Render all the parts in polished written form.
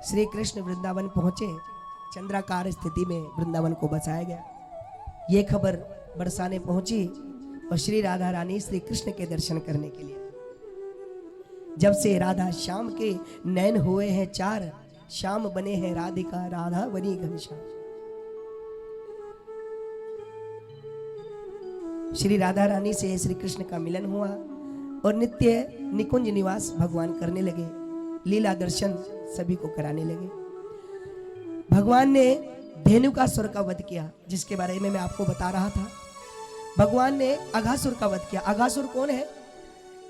श्री कृष्ण वृंदावन पहुंचे। चंद्राकार स्थिति में वृंदावन को बसाया गया। ये खबर बरसाने पहुंची और श्री राधा रानी श्री कृष्ण के दर्शन करने के लिए। जब से राधा श्याम के नैन हुए हैं चार, श्याम बने हैं राधिका, राधा बनी घनश्याम। श्री राधा रानी से श्री कृष्ण का मिलन हुआ और नित्य निकुंज निवास भगवान करने लगे। लीला दर्शन सभी को कराने लगे। भगवान ने धेनुकासुर का वध किया, जिसके बारे में मैं आपको बता रहा था। भगवान ने अघासुर का वध किया। अघासुर कौन है?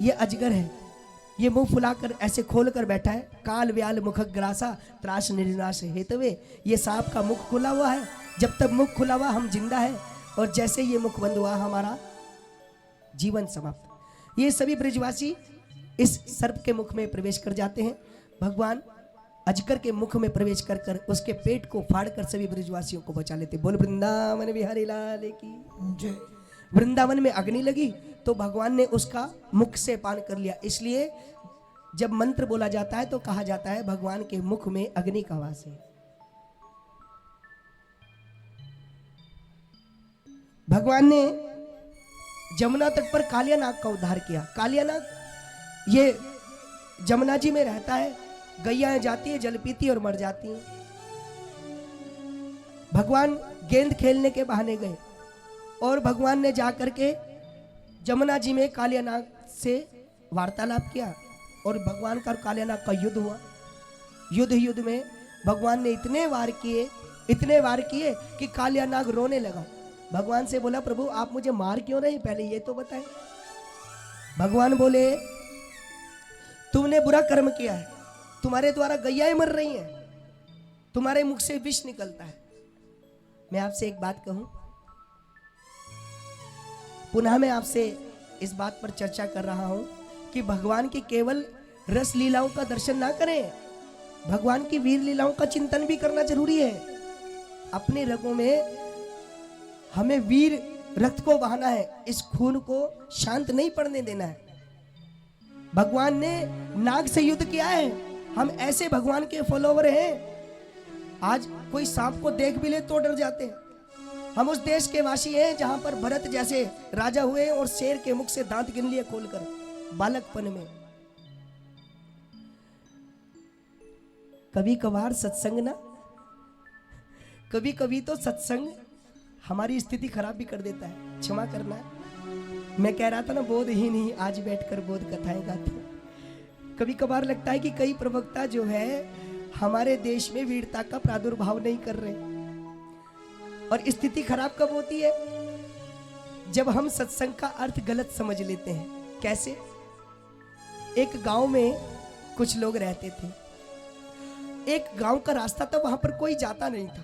ये अजगर है। ये मुंह फुलाकर ऐसे खोल कर बैठा है। काल व्याल मुख ग्रासा त्रास निर्नाश हेतवे। ये सांप का मुख खुला हुआ है। जब तक मुख खुला हुआ हम जिंदा है, और जैसे ये मुख बंद हुआ हमारा जीवन समाप्त। ये सभी ब्रजवासी इस सर्प के मुख में प्रवेश कर जाते हैं। भगवान अजगर के मुख में प्रवेश कर कर उसके पेट को फाड़कर सभी ब्रजवासियों को बचा लेते। बोल वृंदावन बिहारी लाल की जय। वृंदावन में अग्नि लगी तो भगवान ने उसका मुख से पान कर लिया। इसलिए जब मंत्र बोला जाता है तो कहा जाता है भगवान के मुख में अग्नि का वास है। भगवान ने जमुना तट पर कालिया नाग का उद्धार किया। कालिया नाग ये जमुना जी में रहता है। गैयाएं जाती है, जल पीती और मर जाती हैं। भगवान गेंद खेलने के बहाने गए और भगवान ने जाकर के जमुना जी में कालिया नाग से वार्तालाप किया और भगवान का कालिया नाग का युद्ध हुआ। युद्ध में भगवान ने इतने वार किए कि कालिया नाग रोने लगा। भगवान से बोला, प्रभु आप मुझे मार क्यों रहे, पहले ये तो बताएं। भगवान बोले, तुमने बुरा कर्म किया है, तुम्हारे द्वारा गैयाएं मर रही हैं, तुम्हारे मुख से विष निकलता है। मैं आपसे एक बात कहूं, पुनः मैं आपसे इस बात पर चर्चा कर रहा हूं कि भगवान की केवल रस लीलाओं का दर्शन ना करें, भगवान की वीर लीलाओं का चिंतन भी करना जरूरी है। अपने रगों में हमें वीर रक्त को बहाना है, इस खून को शांत नहीं पड़ने देना है। भगवान ने नाग से युद्ध किया है। हम ऐसे भगवान के फॉलोवर हैं, आज कोई सांप को देख भी ले तो डर जाते हैं। हम उस देश के वासी हैं जहां पर भरत जैसे राजा हुए और शेर के मुख से दांत गिन लिए खोलकर बालकपन में। कभी कभार सत्संग ना, कभी कभी तो सत्संग हमारी स्थिति खराब भी कर देता है, क्षमा करना। मैं कह रहा था ना, बोधहीन ही आज बैठकर बोध कथाएं गाते। कभी कभार लगता है कि कई प्रवक्ता जो है हमारे देश में वीरता का प्रादुर्भाव नहीं कर रहे। और स्थिति खराब कब होती है? जब हम सत्संग का अर्थ गलत समझ लेते हैं। कैसे? एक गांव में कुछ लोग रहते थे। एक गांव का रास्ता था, वहां पर कोई जाता नहीं था।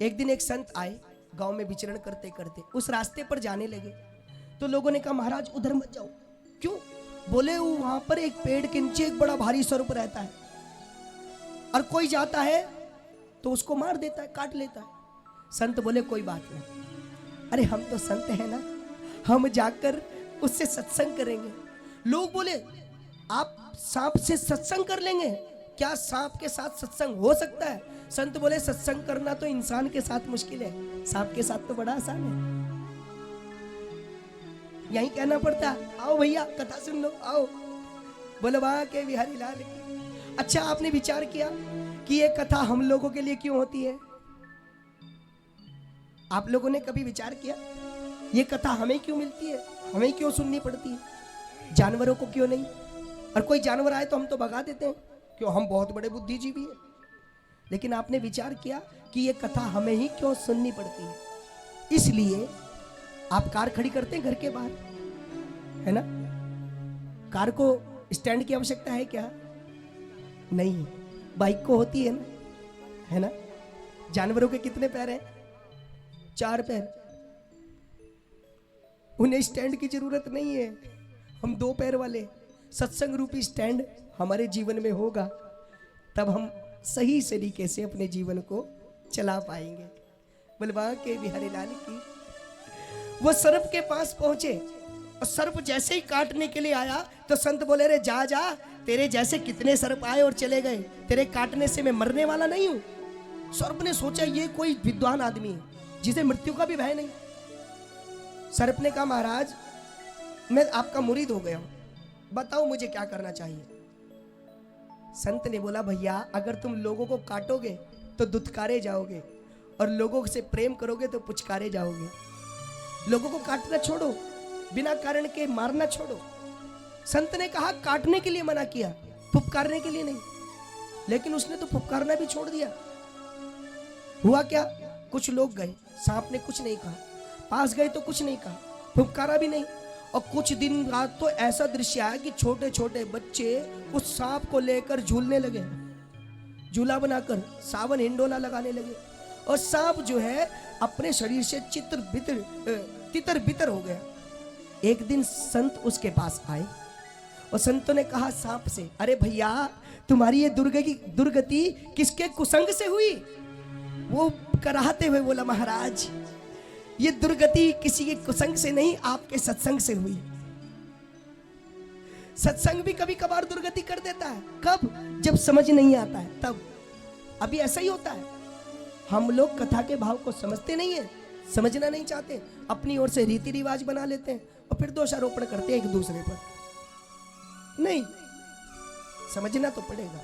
एक दिन एक संत आए, गांव में विचरण करते करते उस रास्ते पर जाने लगे तो लोगों ने कहा, महाराज उधर मत जाओ। क्यों? बोले वहां पर एक पेड़ के नीचे एक बड़ा भारी सर्प रहता है और कोई जाता है तो उसको मार देता है, काट लेता है। संत बोले, कोई बात नहीं, अरे हम तो संत हैं ना, हम जाकर उससे सत्संग करेंगे। लोग बोले, आप सांप से सत्संग कर लेंगे? क्या सांप के साथ सत्संग हो सकता है? संत बोले, सत्संग करना तो इंसान के साथ मुश्किल है, सांप के साथ तो बड़ा आसान है। यही कहना पड़ता, आओ भैया कथा सुन लो, आओ। बोले, वहां के बिहारी लाल की। अच्छा, आपने विचार किया कि ये कथा हम लोगों के लिए क्यों होती है? आप लोगों ने कभी विचार किया ये कथा हमें क्यों मिलती है, हमें क्यों सुननी पड़ती है, जानवरों को क्यों नहीं? और कोई जानवर आए तो हम तो भगा देते हैं, क्यों, हम बहुत बड़े बुद्धिजीवी हैं। लेकिन आपने विचार किया कि ये कथा हमें ही क्यों सुननी पड़ती है? इसलिए आप कार खड़ी करते हैं घर के बाहर, है ना? कार को स्टैंड की आवश्यकता है क्या? नहीं। बाइक को होती है ना, है ना? जानवरों के कितने पैर हैं? 4 पैर। उन्हें स्टैंड की जरूरत नहीं है, हम 2 पैर वाले। सत्संग रूपी स्टैंड हमारे जीवन में होगा तब हम सही तरीके से अपने जीवन को चला पाएंगे। बलवा के बिहारी लाल की। वो सर्प के पास पहुंचे और सर्प जैसे ही काटने के लिए आया तो संत बोले, रे जा जा, तेरे जैसे कितने सर्प आए और चले गए, तेरे काटने से मैं मरने वाला नहीं हूं। सर्प ने सोचा ये कोई विद्वान आदमी है जिसे मृत्यु का भी भय नहीं। सर्प ने कहा महाराज मैं आपका मुरीद हो गया हूं, बताओ मुझे क्या करना चाहिए। संत ने बोला भैया अगर तुम लोगों को काटोगे तो दुत्कारे जाओगे और लोगों से प्रेम करोगे तो पुचकारे जाओगे। लोगों को काटना छोड़ो, बिना कारण के मारना छोड़ो। संत ने कहा काटने के लिए मना किया, फुफकारने के लिए नहीं। लेकिन उसने तो फुफकारना भी छोड़ दिया। हुआ क्या, कुछ लोग गए, सांप ने कुछ नहीं कहा, पास गए तो कुछ नहीं कहा, फुफकारा भी नहीं। और कुछ दिन बाद तो ऐसा दृश्य आया कि छोटे छोटे बच्चे उस सांप को लेकर झूलने लगे, झूला बनाकर सावन हिंडोला लगाने लगे। और सांप जो है अपने शरीर से तितर बितर हो गया। एक दिन संत उसके पास आए और संतों ने कहा सांप से, अरे भैया तुम्हारी ये दुर्गति किसके कुसंग से हुई? वो कराहते हुए बोला महाराज ये दुर्गति किसी के कुसंग से नहीं, आपके सत्संग से हुई। सत्संग भी कभी कभार दुर्गति कर देता है। कब? जब समझ नहीं आता है तब। अभी ऐसा ही होता है, हम लोग कथा के भाव को समझते नहीं है, समझना नहीं चाहते, अपनी ओर से रीति रिवाज बना लेते हैं और फिर दोषारोपण करते हैं एक दूसरे पर। नहीं, समझना तो पड़ेगा।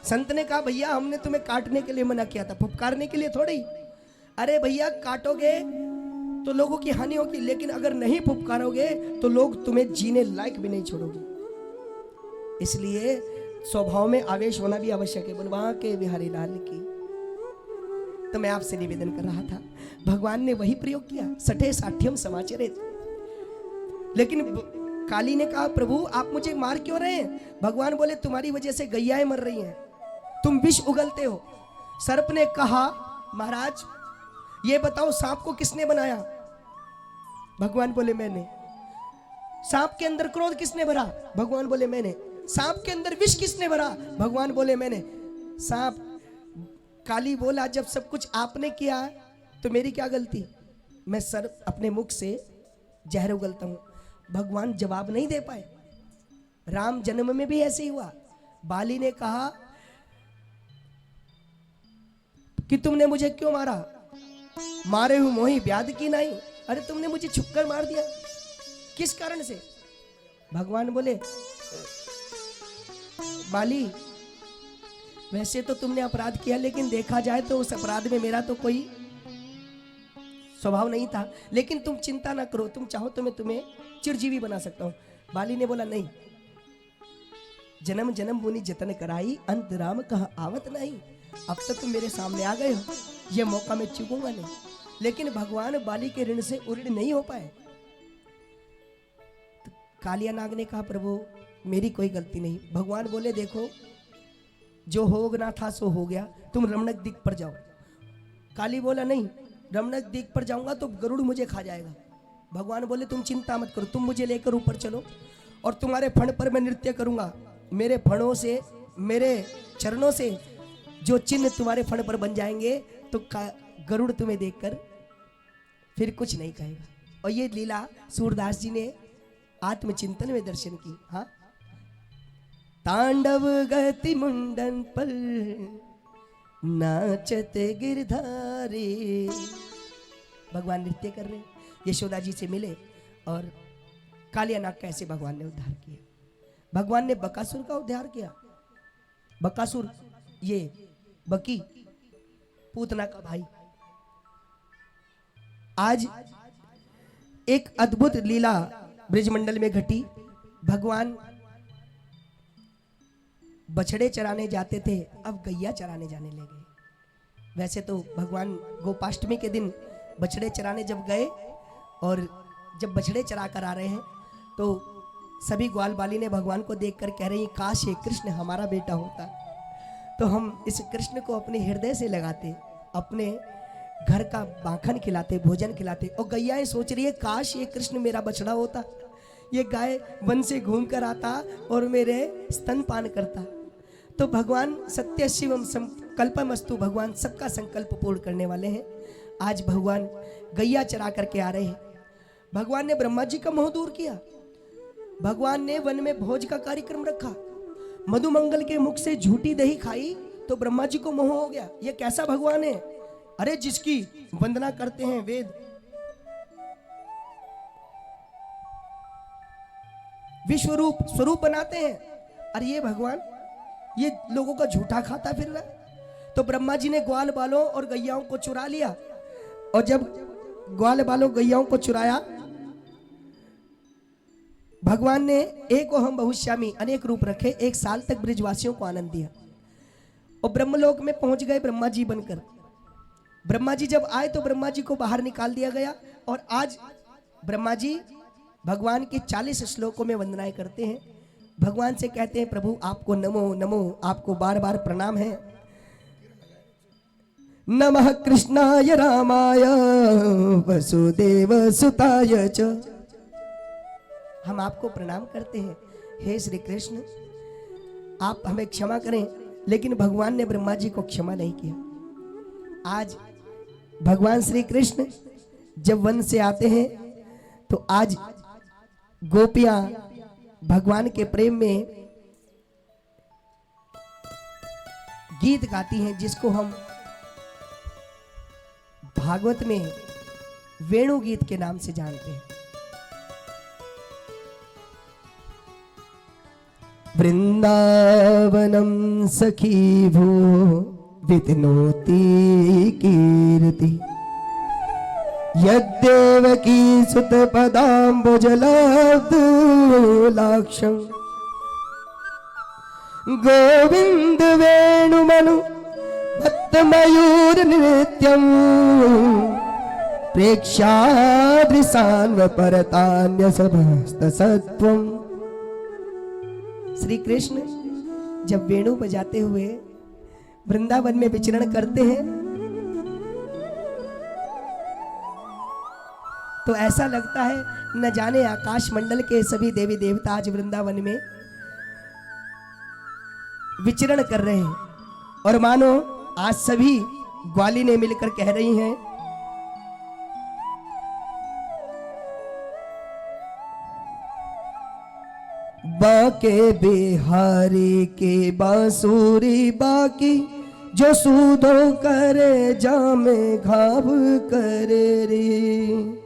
संत ने कहा भैया हमने तुम्हें काटने के लिए मना किया था, फुफकारने के लिए थोड़ी। अरे भैया काटोगे तो लोगों की हानि होगी, लेकिन अगर नहीं फुफकारोगे तो लोग तुम्हें जीने लायक भी नहीं छोड़ोगे। इसलिए स्वभाव में आवेश होना भी आवश्यक है। बोलवा के बिहारी लाल की। तो मैं आपसे निवेदन कर रहा था, भगवान ने वही प्रयोग किया, सठे साठ्यम समाचरित। लेकिन काली ने कहा प्रभु आप मुझे मार क्यों रहे हैं? भगवान बोले तुम्हारी वजह से गैयाएं मर रही हैं, तुम विष उगलते हो। सर्प ने कहा महाराज ये बताओ सांप को किसने बनाया? भगवान बोले मैंने। सांप के अंदर क्रोध किसने भरा? भगवान बोले मैंने। सांप के अंदर विष किसने भरा? भगवान बोले मैंने। सांप काली बोला जब सब कुछ आपने किया तो मेरी क्या गलती? मैं सर्प अपने मुख से जहर उगलता हूं। भगवान जवाब नहीं दे पाए। राम जन्म में भी ऐसे ही हुआ। बाली ने कहा कि तुमने मुझे क्यों मारा? मारे हूं मोही व्याध की नहीं। अरे तुमने मुझे छुपकर मार दिया, किस कारण से? भगवान बोले बाली वैसे तो तुमने अपराध किया, लेकिन देखा जाए तो उस अपराध में मेरा तो कोई स्वभाव नहीं था। लेकिन तुम चिंता ना करो, तुम चाहो तो मैं तुम्हें चिरजीवी बना सकता हूं। बाली ने बोला नहीं, जन्म जन्म मुनि जतन कराई, अंत राम कहा आवत नहीं। अब तक तुम मेरे सामने आ गए हो, ये मौका मैं चूकूंगा नहीं। लेकिन भगवान बाली के ऋण से उऋण नहीं हो पाए। तो कालिया नाग ने कहा प्रभु मेरी कोई गलती नहीं। भगवान बोले देखो जो होना था सो हो गया, तुम रमणक दिक पर जाओ। काली बोला नहीं, रमणक दिक पर जाऊंगा तो गरुड़ मुझे खा जाएगा। भगवान बोले तुम चिंता मत करो, तुम मुझे लेकर ऊपर चलो और तुम्हारे फण पर मैं नृत्य करूंगा। मेरे फणों से, मेरे चरणों से जो चिन्ह तुम्हारे फण पर बन जाएंगे तो गरुड़ तुम्हें देखकर फिर कुछ नहीं कहेगा। और ये लीला सूरदास जी ने आत्मचिंतन में दर्शन की। हाँ, तांडव गति मुंडन पर नाचते गिरधारी। भगवान नृत्य कर रहे, यशोदा जी से मिले और कालिया नाग का ऐसे भगवान ने उद्धार किया। भगवान ने बकासुर का उद्धार किया। बकासुर ये बकी पूतना का भाई। आज एक अद्भुत लीला ब्रिजमंडल में घटी। भगवान बछड़े चराने जाते थे, अब गैया चराने जाने लगे। वैसे तो भगवान गोपाष्टमी के दिन बछड़े चराने जब गए और जब बछड़े चरा कर आ रहे हैं तो सभी ग्वाल बाली ने भगवान को देखकर कह रही काश ये कृष्ण हमारा बेटा होता तो हम इस कृष्ण को अपने हृदय से लगाते, अपने घर का माखन खिलाते, भोजन खिलाते। और गैयाएं सोच रही है काश ये कृष्ण मेरा बछड़ा होता, ये गाय वन से घूम कर आता और मेरे स्तनपान करता। तो भगवान सत्य शिवम संकल्पमस्तु, भगवान सबका संकल्प पूर्ण करने वाले हैं। आज भगवान गैया चरा करके आ रहे हैं। भगवान ने ब्रह्मा जी का मोह दूर किया। भगवान ने वन में भोज का कार्यक्रम रखा, मधुमंगल के मुख से झूठी दही खाई तो ब्रह्मा जी को मोह हो गया। ये कैसा भगवान है? अरे जिसकी वंदना करते हैं वेद, विश्वरूप स्वरूप बनाते हैं, अरे ये भगवान ये लोगों का झूठा खाता फिर रहा। तो ब्रह्मा जी ने ग्वाल बालों और गैयाओं को चुरा लिया, और जब ग्वाल बालों गैयाओं को चुराया, भगवान ने एक हम बहुश्यामी अनेक रूप रखे, 1 साल तक ब्रजवासियों को आनंद दिया और ब्रह्मलोक में पहुंच गए ब्रह्मा जी बनकर। ब्रह्मा जी जब आए तो ब्रह्मा जी को बाहर निकाल दिया गया, और आज ब्रह्मा जी भगवान के 40 श्लोकों में वंदनाएं करते हैं। भगवान से कहते हैं प्रभु आपको नमो नमो, आपको बार बार प्रणाम है। नमः कृष्णाय रामाय वसुदेव सुताय च। हम आपको प्रणाम करते हैं, हे श्री कृष्ण आप हमें क्षमा करें। लेकिन भगवान ने ब्रह्मा जी को क्षमा नहीं किया। आज भगवान श्री कृष्ण जब वन से आते हैं तो आज गोपियां भगवान के प्रेम में गीत गाती हैं, जिसको हम भागवत में वेणु गीत के नाम से जानते हैं। वृंदावनम सखी भू वितनोति कीर्ति, यद्देवकी सुत पदाम्बुजलाक्षं, गोविंद वेणुमनु भक्त मयूर नृत्यं, प्रेक्षादृशान्व परतान्य सभस्तसत्वं। श्री कृष्ण जब वेणु बजाते हुए वृंदावन में विचरण करते हैं तो ऐसा लगता है न जाने आकाश मंडल के सभी देवी देवता आज वृंदावन में विचरण कर रहे हैं, और मानो आज सभी ग्वाली ने मिलकर कह रही हैं बाके बिहारी के बांसुरी बाकी, जो सूदो करे जामे घाव करे रे।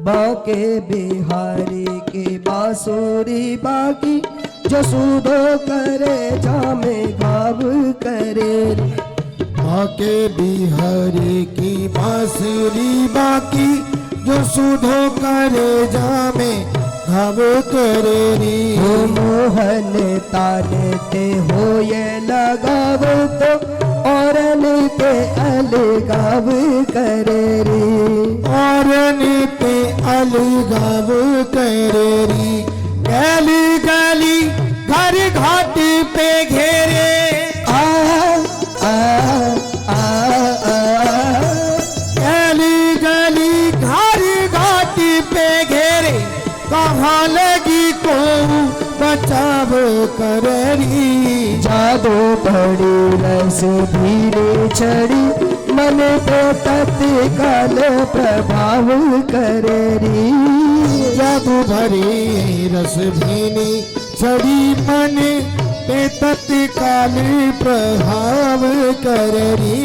बाके बिहारी के बांसुरी बाकी, जो सूदो करे जामे घाव करे रे। बाके बिहारी की बांसुरी बाकी, जो सुधो करे जामे घाव करे री। हो मोहन ताने ते हो ये लगाव तो, और नीते अलगाव करे री। और नीते अलगाव करे री। गली गली घर घाटी पे घेरे, आ आ आ आ गली गली घर घाटी पे घेरे, कहाँ लगी को बचाव करेरी। जादू बड़ी रस धीरे चढ़ी, मन पे तत्काल प्रभाव करेरी। जादू भरी रस भीनी चढ़ी, मन पे तत्काल प्रभाव करेरी।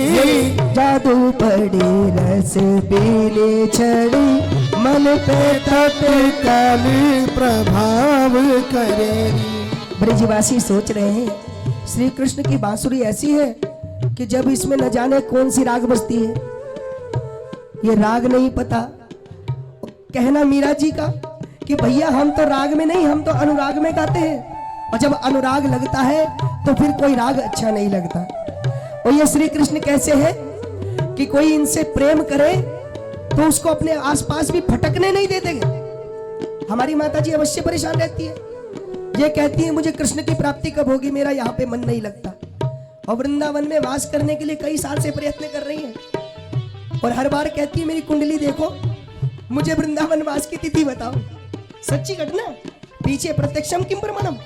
जादू बड़ी रस पीले चढ़ी, मन पे तत्काल प्रभाव करेरी। ब्रजवासी सोच रहे हैं श्री कृष्ण की बांसुरी ऐसी है कि जब इसमें न जाने कौन सी राग बजती है, ये राग नहीं पता। कहना मीरा जी का कि भैया हम तो राग में नहीं, हम तो अनुराग में गाते हैं, और जब अनुराग लगता है तो फिर कोई राग अच्छा नहीं लगता। और ये श्री कृष्ण कैसे है कि कोई इनसे प्रेम करे तो उसको अपने आसपास भी फटकने नहीं देते। हमारी माता जी अवश्य परेशान रहती है, ये कहती है मुझे कृष्ण की प्राप्ति कब होगी, मेरा यहाँ पे मन नहीं लगता। और वृंदावन में वास करने के लिए कई साल से प्रयत्न कर रही है, और हर बार कहती है मेरी कुंडली देखो, मुझे वृंदावन वास की तिथि बताओ। सच्ची घटना, पीछे प्रत्यक्षम किम प्रमाणम।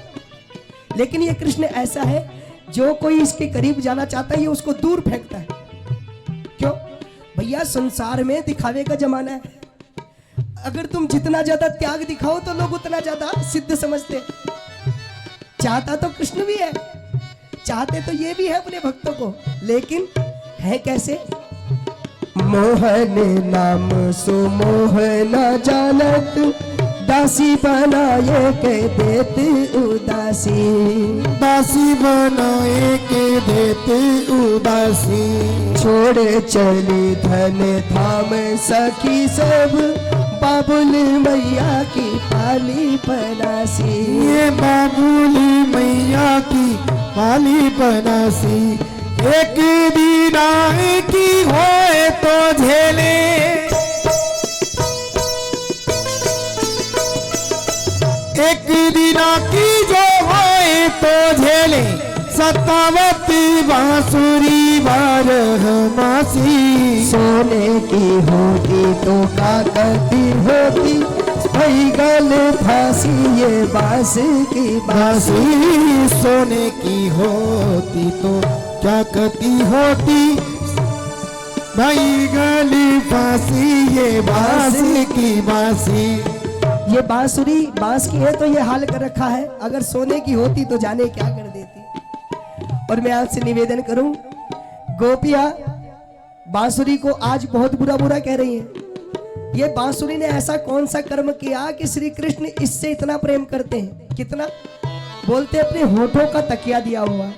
लेकिन ये कृष्ण ऐसा है, जो कोई इसके करीब जाना चाहता है ये उसको दूर फेंकता है। क्यों भैया, संसार में दिखावे का जमाना है, अगर तुम जितना ज्यादा त्याग दिखाओ तो लोग उतना ज्यादा सिद्ध समझते। चाहता तो कृष्ण भी है, चाहते तो ये भी है अपने भक्तों को, लेकिन है कैसे? मोहन नाम सो मोह न जानत, दासी बनाए के देत उदासी। दासी बनाए के देते उदासी। छोड़ चली धन धाम सखी सब, बाबुल मैया की पाली पनासी। ये बाबुली मैया की पाली पनासी। एक दिन आए की होए तो झेले, एक दिन की जो होए तो झेले, सतावती बांसुरी बारह मासी। सोने की होती तो काकती होती, भई गल फांसी ये बांस की बांसी। बांसी सोने की होती तो क्या कती होती, भाई गली फांसी ये बांसी की बांसी। ये बांसुरी बांस की है तो ये हाल कर रखा है, अगर सोने की होती तो जाने क्या कर देती। और मैं आपसे निवेदन करूं, गोपियां बांसुरी को आज बहुत बुरा बुरा कह रही हैं। ये बांसुरी ने ऐसा कौन सा कर्म किया कि श्री कृष्ण इससे इतना प्रेम करते हैं? कितना बोलते, अपने होठों का तकिया दिया हुआ,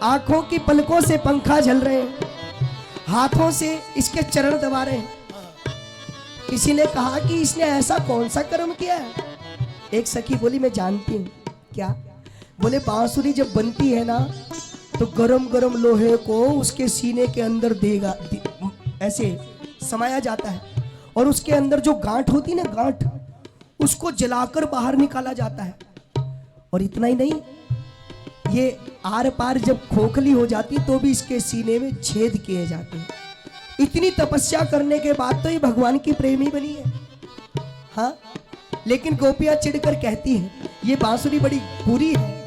आंखों की पलकों से पंखा झल रहे हैं, हाथों से इसके चरण दबा रहे हैं। किसी ने कहा कि इसने ऐसा कौन सा कर्म किया है? एक सखी बोली, मैं जानती हूँ। क्या? बोले, बांसुरी जब बनती है ना तो गरम गरम लोहे को उसके सीने के अंदर देगा, ऐसे समाया जाता है, और उसके अंदर जो गांठ होती ना, गांठ, उसको जलाकर बाहर निकाला जाता है। और इतना ही नहीं, ये आर पार जब खोखली हो जाती तो भी इसके सीने में छेद किए जाते हैं। इतनी तपस्या करने के बाद तो ये भगवान की प्रेमी बनी है। हाँ, लेकिन गोपियां चिढ़कर कहती हैं ये बांसुरी बड़ी बुरी है।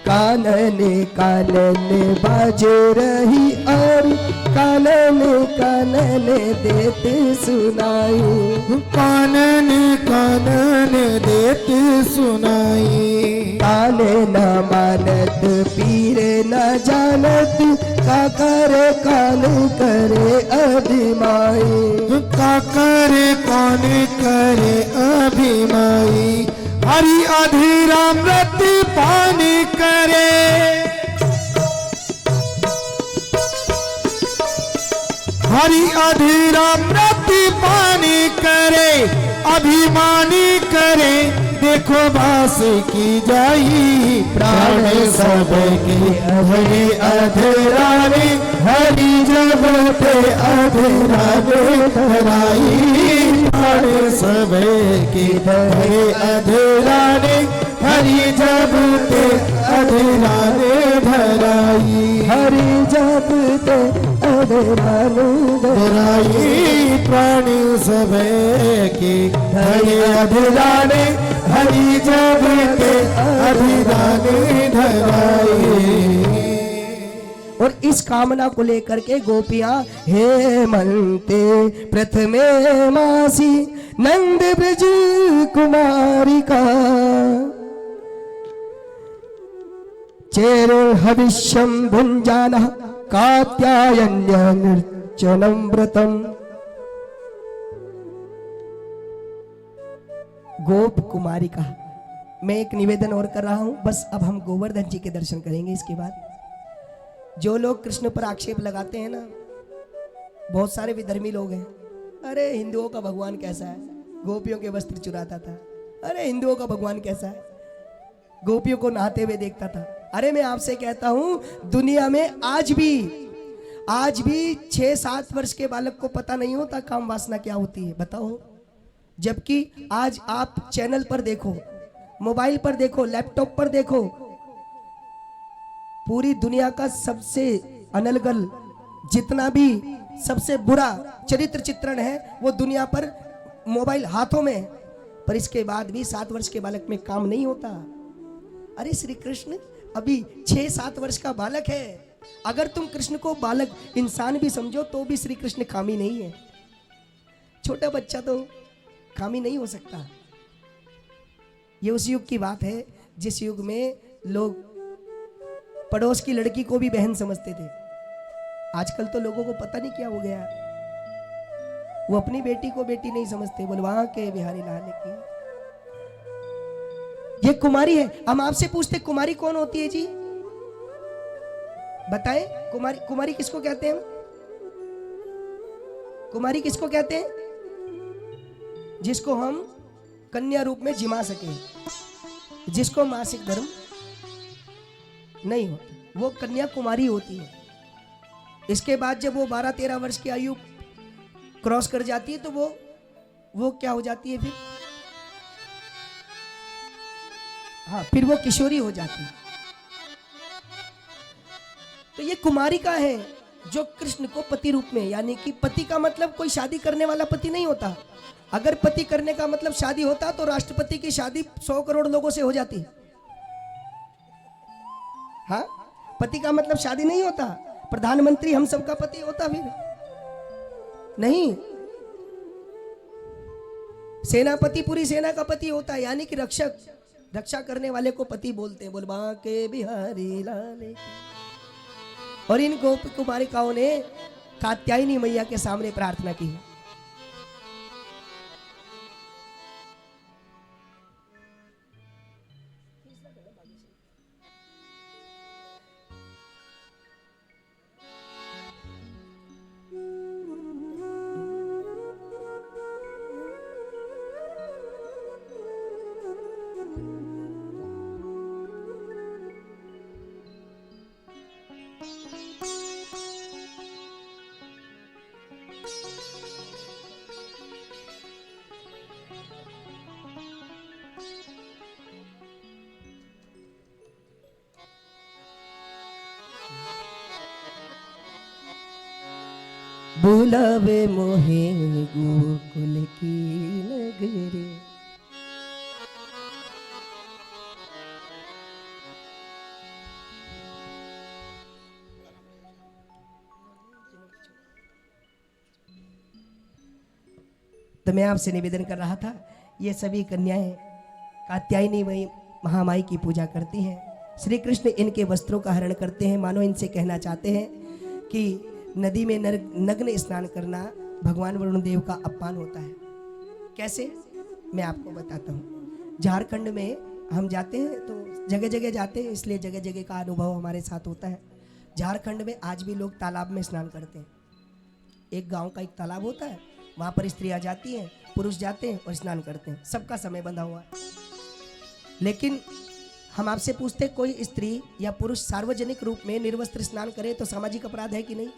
कानन कानन बाज रही और कानन कानन देते सुनाई। कानन कानन देते सुनाई। काने न मानत पीर न जानत, का करे कान करे अभिमाई। का करे कौन करे अभिमाई। हरि अधीरामृत पानी करे। हरि अधीरामृत पानी करे, अभिमानी करे। देखो बास की जाई, प्राण सब के हरि अधरावे। हरि जब ते अधरावे धराई, प्राण सब के हरि अधरावे। हरि जब ते अधरावे धराई। हरि जब ते अधरावे धराई, प्राण सब के हरि अधरावे। हरि जब ते अधरावे धराई। और इस कामना को लेकर के गोपियां हे मनते प्रथमे मासी नंद ब्रज कुमारी का चेरो हविष्यम भुंजाना कात्यायन्य निर्जनम व्रतम। गोप कुमारी का मैं एक निवेदन और कर रहा हूं, बस अब हम गोवर्धन जी के दर्शन करेंगे। इसके बाद जो लोग कृष्ण पर आक्षेप लगाते हैं ना, बहुत सारे विधर्मी लोग हैं। अरे हिंदुओं का भगवान कैसा है, गोपियों के वस्त्र चुराता था। अरे हिंदुओं का भगवान कैसा है, गोपियों को नहाते हुए देखता था। अरे मैं आपसे कहता हूं, दुनिया में आज भी 6-7 वर्ष के बालक को पता नहीं होता काम वासना क्या होती है, बताओ। जबकि आज आप चैनल पर देखो, मोबाइल पर देखो, लैपटॉप पर देखो, पूरी दुनिया का सबसे अनलगल जितना भी सबसे बुरा चरित्र चित्रण है वो दुनिया पर मोबाइल हाथों में, पर इसके बाद भी 7 वर्ष के बालक में काम नहीं होता। अरे श्री कृष्ण अभी 6-7 वर्ष का बालक है। अगर तुम कृष्ण को बालक इंसान भी समझो तो भी श्री कृष्ण कामी नहीं है। छोटा बच्चा तो कामी नहीं हो सकता। ये उस युग की बात है जिस युग में लोग पड़ोस की लड़की को भी बहन समझते थे। आजकल तो लोगों को पता नहीं क्या हो गया, वो अपनी बेटी को बेटी नहीं समझते। बोल वहां के बिहारी लाल की ये कुमारी है। हम आपसे पूछते कुमारी कौन होती है जी, बताएं। कुमारी, कुमारी किसको कहते हैं? कुमारी किसको कहते हैं? जिसको हम कन्या रूप में जिमा सके, जिसको मासिक धर्म नहीं होता, वो कन्या कुमारी होती है। इसके बाद जब वो 12-13 वर्ष की आयु क्रॉस कर जाती है तो वो क्या हो जाती है फिर? हाँ, फिर वो किशोरी हो जाती है। तो ये कुमारिका है जो कृष्ण को पति रूप में, यानी कि पति का मतलब कोई शादी करने वाला पति नहीं होता। अगर पति करने का मतलब शादी होता तो राष्ट्रपति की शादी 100 करोड़ लोगों से हो जाती। हाँ, पति का मतलब शादी नहीं होता। प्रधानमंत्री हम सबका पति होता फिर नहीं। सेनापति पूरी सेना का पति होता है, यानी कि रक्षक, रक्षा करने वाले को पति बोलते हैं। बोल बांके बिहारी लाले। और इन गोप कुमारिकाओं ने कात्यायनी मैया के सामने प्रार्थना की है। बुलावे मोहे गोकुल की नगरी। तो मैं आपसे निवेदन कर रहा था, ये सभी कन्याएं कात्यायनी वही महामाई की पूजा करती हैं। श्री कृष्ण इनके वस्त्रों का हरण करते हैं, मानो इनसे कहना चाहते हैं कि नदी में नग्न स्नान करना भगवान वरुण देव का अपमान होता है। कैसे, मैं आपको बताता हूँ। झारखंड में हम जाते हैं तो जगह जगह जाते हैं, इसलिए जगह जगह का अनुभव हमारे साथ होता है। झारखंड में आज भी लोग तालाब में स्नान करते हैं। एक गांव का एक तालाब होता है, वहाँ पर स्त्रियाँ जाती हैं, पुरुष जाते हैं और स्नान करते हैं। सबका समय बंधा हुआ है। लेकिन हम आपसे पूछते, कोई स्त्री या पुरुष सार्वजनिक रूप में निर्वस्त्र स्नान करे तो सामाजिक अपराध है कि नहीं?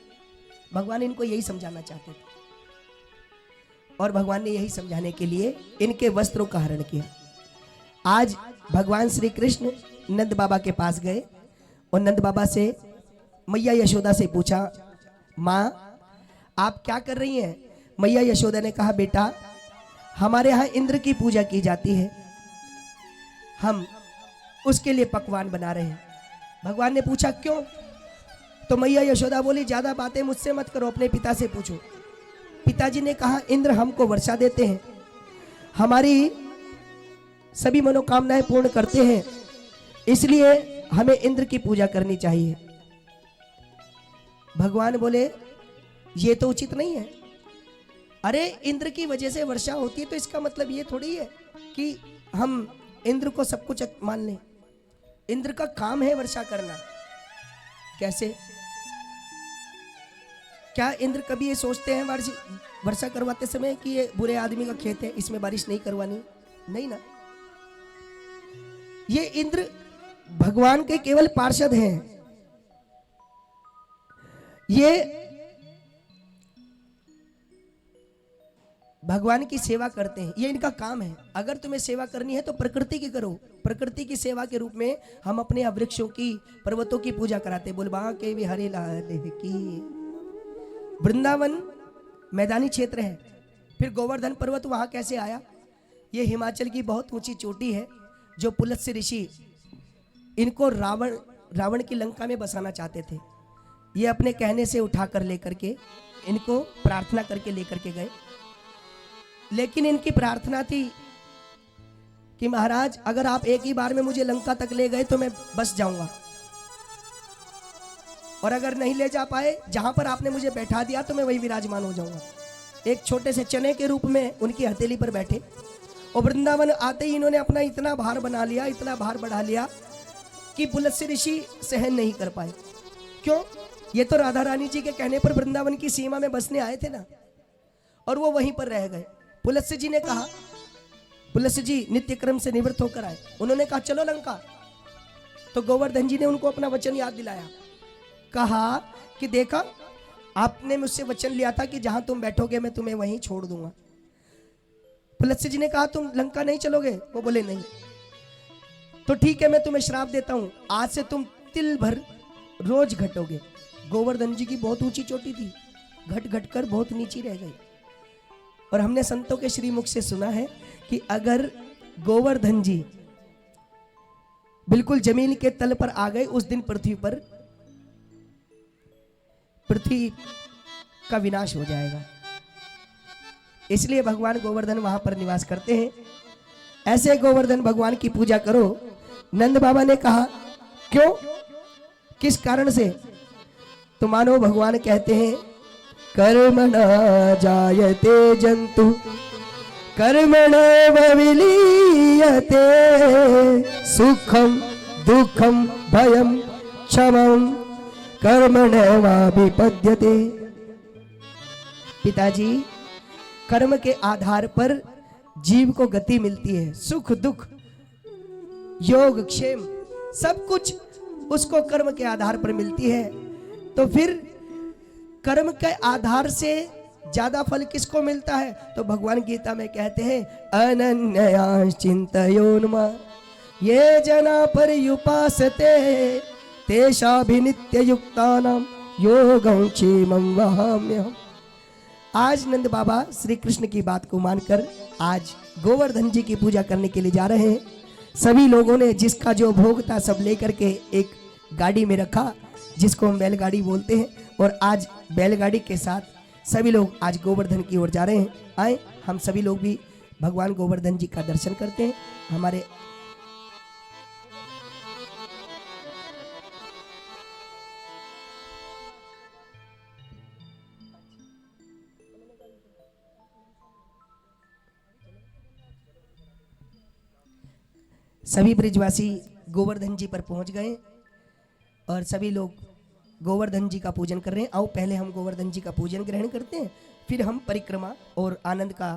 भगवान इनको यही समझाना चाहते थे, और भगवान ने यही समझाने के लिए इनके वस्त्रों का हरण किया। आज भगवान श्री कृष्ण नंद बाबा के पास गए और नंद बाबा से मैया यशोदा से पूछा, माँ आप क्या कर रही हैं? मैया यशोदा ने कहा, बेटा हमारे यहाँ इंद्र की पूजा की जाती है, हम उसके लिए पकवान बना रहे हैं। भगवान ने पूछा क्यों? तो मैया यशोदा बोली, ज्यादा बातें मुझसे मत करो, अपने पिता से पूछो। पिताजी ने कहा, इंद्र हमको वर्षा देते हैं, हमारी सभी मनोकामनाएं पूर्ण करते हैं, इसलिए हमें इंद्र की पूजा करनी चाहिए। भगवान बोले, ये तो उचित नहीं है। अरे इंद्र की वजह से वर्षा होती है तो इसका मतलब ये थोड़ी है कि हम इंद्र को सब कुछ मान लें। इंद्र का काम है वर्षा करना। कैसे? क्या इंद्र कभी ये सोचते हैं वर्षा करवाते समय कि ये बुरे आदमी का खेत है, इसमें बारिश नहीं करवानी? नहीं ना। ये इंद्र भगवान के केवल पार्षद हैं। ये भगवान की सेवा करते हैं, ये इनका काम है। अगर तुम्हें सेवा करनी है तो प्रकृति की करो। प्रकृति की सेवा के रूप में हम अपने वृक्षों की, पर्वतों की पूजा कराते। बोल बांके बिहारी लाल की। वृंदावन मैदानी क्षेत्र है, फिर गोवर्धन पर्वत वहां कैसे आया? ये हिमाचल की बहुत ऊंची चोटी है जो पुलत्स्य ऋषि इनको रावण की लंका में बसाना चाहते थे। ये अपने कहने से उठा कर लेकर के, इनको प्रार्थना करके लेकर के गए। लेकिन इनकी प्रार्थना थी कि महाराज अगर आप एक ही बार में मुझे लंका तक ले गए तो मैं बस जाऊंगा, और अगर नहीं ले जा पाए, जहां पर आपने मुझे बैठा दिया तो मैं वही विराजमान हो जाऊंगा। एक छोटे से चने के रूप में उनकी हथेली पर बैठे, और वृंदावन आते ही इन्होंने अपना इतना भार बना लिया, इतना भार बढ़ा लिया कि पुलत्स्य ऋषि सहन नहीं कर पाए। क्यों? ये तो राधा रानी जी के कहने पर वृंदावन की सीमा में बसने आए थे ना, और वो वहीं पर रह गए। पुलत्स्य जी ने कहा, पुलत्स्य जी नित्य क्रम से निवृत्त होकर आए, उन्होंने कहा चलो लंका। तो गोवर्धन जी ने उनको अपना वचन याद दिलाया, कहा कि देखा आपने मुझसे वचन लिया था कि जहां तुम बैठोगे मैं तुम्हें वहीं छोड़ दूंगा। पुलत्स्य जी ने कहा तुम लंका नहीं चलोगे? वो बोले नहीं। तो ठीक है, मैं तुम्हें श्राप देता हूं, आज से तुम तिल भर रोज घटोगे। गोवर्धन जी की बहुत ऊंची चोटी थी, घट घट कर बहुत नीची रह गई। और हमने संतों के श्रीमुख से सुना है कि अगर गोवर्धन जी बिल्कुल जमीन के तल पर आ गए, उस दिन पृथ्वी का विनाश हो जाएगा। इसलिए भगवान गोवर्धन वहां पर निवास करते हैं। ऐसे गोवर्धन भगवान की पूजा करो। नंद बाबा ने कहा क्यों, किस कारण से? तो मानो भगवान कहते हैं कर्मण जायते जंतु कर्मणैव विलीयते सुखम दुखम भयम क्षमम कर्मणैवाभिपद्यते। पिताजी, कर्म के आधार पर जीव को गति मिलती है, सुख दुख योग क्षेम सब कुछ उसको कर्म के आधार पर मिलती है। तो फिर कर्म के आधार से ज्यादा फल किसको मिलता है? तो भगवान गीता में कहते हैं अनन्या चिंतयोन्मा ये जना पर्युपासते तेषाभिनित्य युक्तानां योगं क्षेमं वहाम्यहम्। आज नंद बाबा श्री कृष्ण की बात को मानकर आज गोवर्धन जी की पूजा करने के लिए जा रहे हैं। सभी लोगों ने जिसका जो भोग था सब लेकर के एक गाड़ी में रखा, जिसको हम बैलगाड़ी बोलते हैं, और आज बैलगाड़ी के साथ सभी लोग आज गोवर्धन की ओर जा रहे हैं। आए हम सभी लोग भी भगवान गोवर्धन जी का दर्शन करते हैं। हमारे सभी ब्रिजवासी गोवर्धन जी पर पहुंच गए और सभी लोग गोवर्धन जी का पूजन कर रहे हैं। आओ पहले हम गोवर्धन जी का पूजन ग्रहण करते हैं, फिर हम परिक्रमा और आनंद का